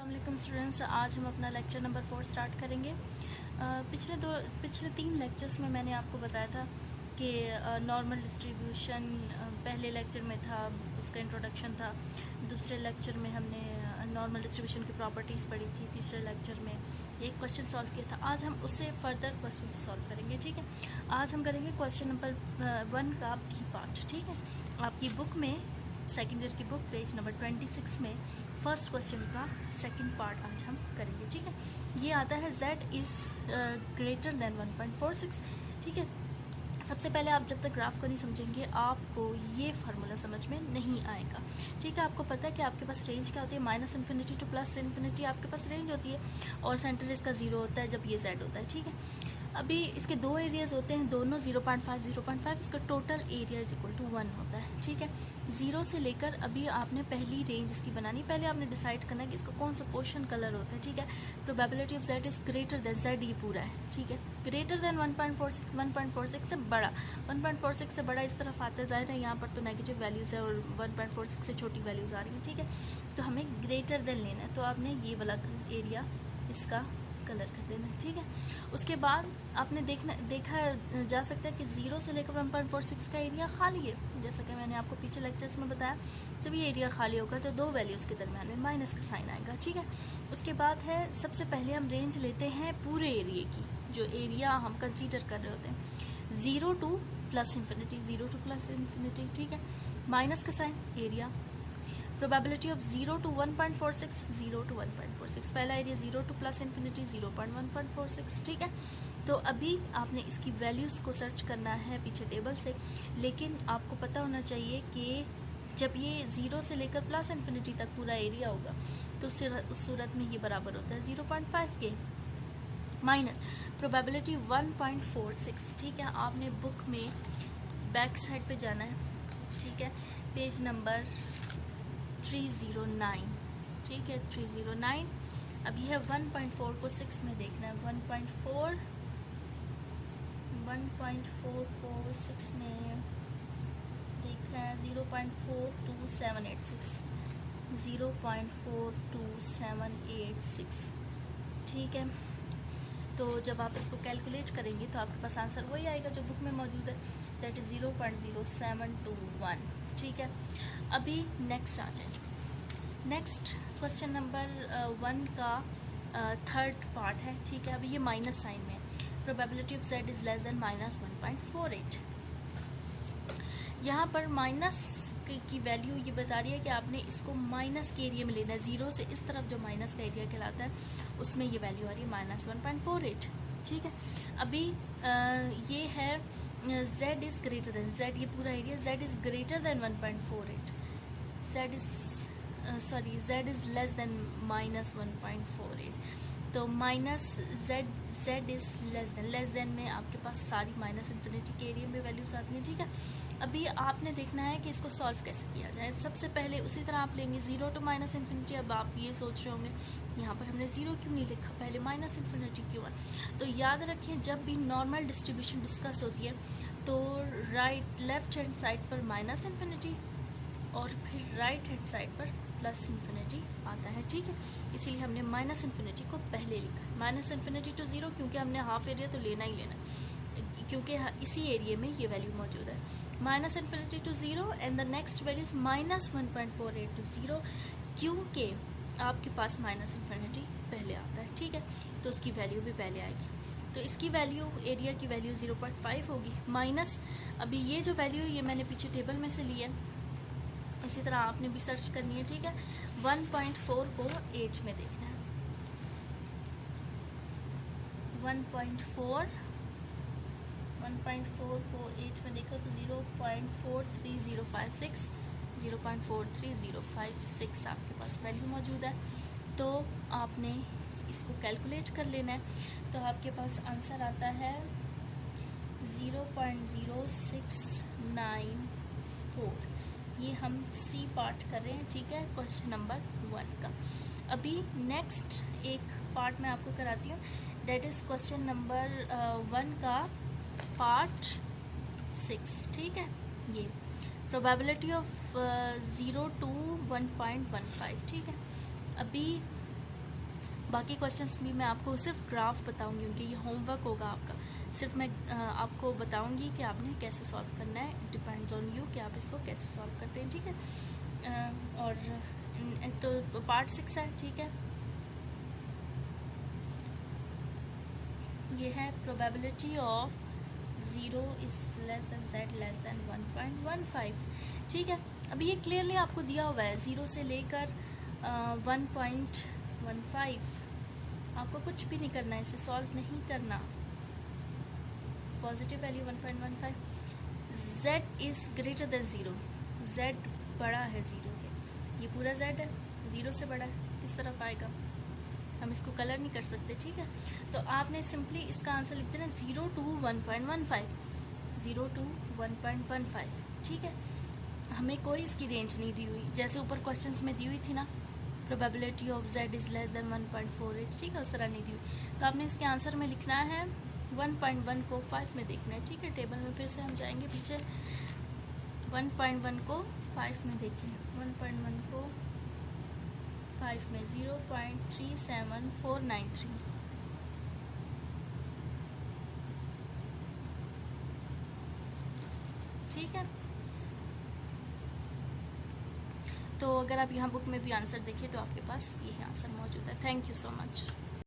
वालेकुम स्टूडेंट्स, आज हम अपना लेक्चर नंबर 4 स्टार्ट करेंगे। पिछले 3 लेक्चर्स में मैंने आपको बताया था कि नॉर्मल डिस्ट्रीब्यूशन पहले लेक्चर में था, उसका इंट्रोडक्शन था। दूसरे लेक्चर में हमने नॉर्मल डिस्ट्रीब्यूशन की प्रॉपर्टीज़ पढ़ी थी। तीसरे लेक्चर में एक क्वेश्चन सॉल्व किया था। आज हम उससे फर्दर क्वेश्चन सॉल्व करेंगे, ठीक है। आज हम करेंगे क्वेश्चन नंबर 1 का बी पार्ट, ठीक है। आपकी बुक में सेकेंड ईयर की बुक पेज नंबर 26 में फर्स्ट क्वेश्चन का सेकंड पार्ट आज हम करेंगे, ठीक है। ये आता है z इज़ ग्रेटर देन 1.46, ठीक है। सबसे पहले आप जब तक ग्राफ को नहीं समझेंगे आपको ये फार्मूला समझ में नहीं आएगा, ठीक है। आपको पता है कि आपके पास रेंज क्या होती है, -इन्फिनिटी टू +इन्फिनिटी आपके पास रेंज होती है और सेंटर इसका 0 होता है जब ये z होता है, ठीक है। अभी इसके दो एरियाज़ होते हैं, दोनों 0.5 इसका total area is equal to 1 होता है, ठीक है। 0 से लेकर अभी आपने पहली रेंज इसकी बनानी, पहले आपने डिसाइड करना है कि इसका कौन सा पोर्शन कलर होता है, ठीक है। Probability of z is greater than z, ये पूरा है, ठीक है। ग्रेटर देन 1.46 से बड़ा, 1.46 से बड़ा इस तरफ आता है, ज़ाहिर है यहाँ पर तो नेगेटिव वैल्यूज़ है और 1.46 से छोटी वैल्यूज़ आ रही हैं, ठीक है। तो हमें ग्रेटर देन लेना है, तो आपने ये वाला एरिया इसका कलर कर देना, ठीक है। उसके बाद आपने देखा जा सकता है कि 0 से लेकर 1.46 का एरिया खाली है, जैसा कि मैंने आपको पीछे लेक्चर्स में बताया। जब ये एरिया खाली होगा तो दो वैल्यूज़ के दरम्यान में माइनस का साइन आएगा, ठीक है। उसके बाद है, सबसे पहले हम रेंज लेते हैं पूरे एरिए की, जो एरिया हम कंसीडर कर रहे होते हैं, 0 टू +इन्फिनिटी, ठीक है। माइनस का sign area, probability of 0 to 1.46, 0 to 1.46, पहला एरिया 0 to +इन्फिनिटी 0.146, ठीक है। तो अभी आपने इसकी वैल्यूज़ को सर्च करना है पीछे टेबल से, लेकिन आपको पता होना चाहिए कि जब ये 0 से लेकर +इन्फिनिटी तक पूरा एरिया होगा तो उस सूरत में ये बराबर होता है 0.5 के माइनस प्रोबेबिलिटी 1.46, ठीक है। आपने बुक में बैक साइड पे जाना है, ठीक है, पेज नंबर 309, ठीक है, 309। अब यह 1.4 को 6 में देखना है, 1.4 को 6 में देखना है, 0.42786, 0.42786, ठीक है। तो जब आप इसको कैलकुलेट करेंगे तो आपके पास आंसर वही आएगा जो बुक में मौजूद है, दैट इज़ 0.0721, ठीक है। अभी नेक्स्ट आ जाए, नेक्स्ट क्वेश्चन नंबर 1 का थर्ड पार्ट है, ठीक है। अभी ये माइनस साइन में, probability of z is less than -1.48। यहाँ पर माइनस की वैल्यू ये बता रही है कि आपने इसको माइनस के एरिया में लेना है, 0 से इस तरफ जो माइनस का एरिया कहलाता है उसमें ये वैल्यू आ रही है -1.48, ठीक है। अभी ये है z is greater than, z ये पूरा area z is greater than 1.48, z is less than -1.48, तो minus z is less than में आपके पास सारी -इन्फिनिटी के एरिया में वैल्यूज़ आती हैं, ठीक है। अभी आपने देखना है कि इसको सॉल्व कैसे किया जाए। सबसे पहले उसी तरह आप लेंगे 0 टू -इन्फिनिटी। अब आप ये सोच रहे होंगे यहाँ पर हमने 0 क्यों नहीं लिखा, पहले -इन्फिनिटी क्यों है। तो याद रखिए, जब भी नॉर्मल डिस्ट्रीब्यूशन डिस्कस होती है तो लेफ्ट हैंड साइड पर -इन्फिनिटी और फिर राइट हैंड साइड पर +इन्फिनिटी आता है, ठीक है। इसीलिए हमने -इन्फिनिटी को पहले लिखा, -इन्फिनिटी टू 0, क्योंकि हमने हाफ एरिया तो लेना ही लेना, क्योंकि इसी एरिया में ये वैल्यू मौजूद है। -Infinity to 0 and the next value is -1.48 to 0, क्योंकि आपके पास -इन्फिनिटी पहले आता है, ठीक है, तो उसकी वैल्यू भी पहले आएगी। तो इसकी वैल्यू, एरिया की वैल्यू 0.5 होगी माइनस, अभी ये जो वैल्यू ये मैंने पीछे टेबल में से ली है, इसी तरह आपने भी सर्च करनी है, ठीक है। 1.4 को 8 में देखना है, 1.4 को 8 में देखो तो 0.43056, 0.43056 आपके पास वैल्यू मौजूद है। तो आपने इसको कैलकुलेट कर लेना है, तो आपके पास आंसर आता है 0.0694। ये हम सी पार्ट कर रहे हैं, ठीक है, क्वेश्चन नंबर 1 का। अभी नेक्स्ट एक पार्ट मैं आपको कराती हूँ, दैट इज़ क्वेश्चन नंबर 1 का पार्ट 6, ठीक है। ये प्रोबेबिलिटी ऑफ 0 to 1.15, ठीक है। अभी बाकी क्वेश्चंस भी मैं आपको सिर्फ ग्राफ बताऊंगी उनके, ये होमवर्क होगा आपका। सिर्फ मैं आपको बताऊंगी कि आपने कैसे सॉल्व करना है। इट डिपेंड्स ऑन यू कि आप इसको कैसे सॉल्व करते हैं, ठीक है। और तो पार्ट 6 है, ठीक है। ये है probability of 0 is less than z less than 1.15, ठीक है। अभी ये क्लियरली आपको दिया हुआ है 0 से लेकर 1.15। आपको कुछ भी नहीं करना है, इसे सॉल्व नहीं करना। Positive value 1.15, z is greater than 0, z बड़ा है 0 के, ये पूरा z है, 0 से बड़ा है, किस तरफ आएगा, हम इसको कलर नहीं कर सकते, ठीक है। तो आपने सिंपली इसका आंसर लिख देना 0 to 1.15, 0 to 1.15, ठीक है। हमें कोई इसकी रेंज नहीं दी हुई, जैसे ऊपर क्वेश्चंस में दी हुई थी ना, probability of z is less than 1.48, ठीक है, उस तरह नहीं दी हुई। तो आपने इसके आंसर में लिखना है 1.1 को 5 में देखना है, ठीक है। टेबल में फिर से हम जाएंगे पीछे, 1.1 को 5 में देखें, 1.1 को 5 में 0.37493, ठीक है। तो अगर आप यहाँ बुक में भी आंसर देखिए तो आपके पास ये आंसर मौजूद है। Thank you so much.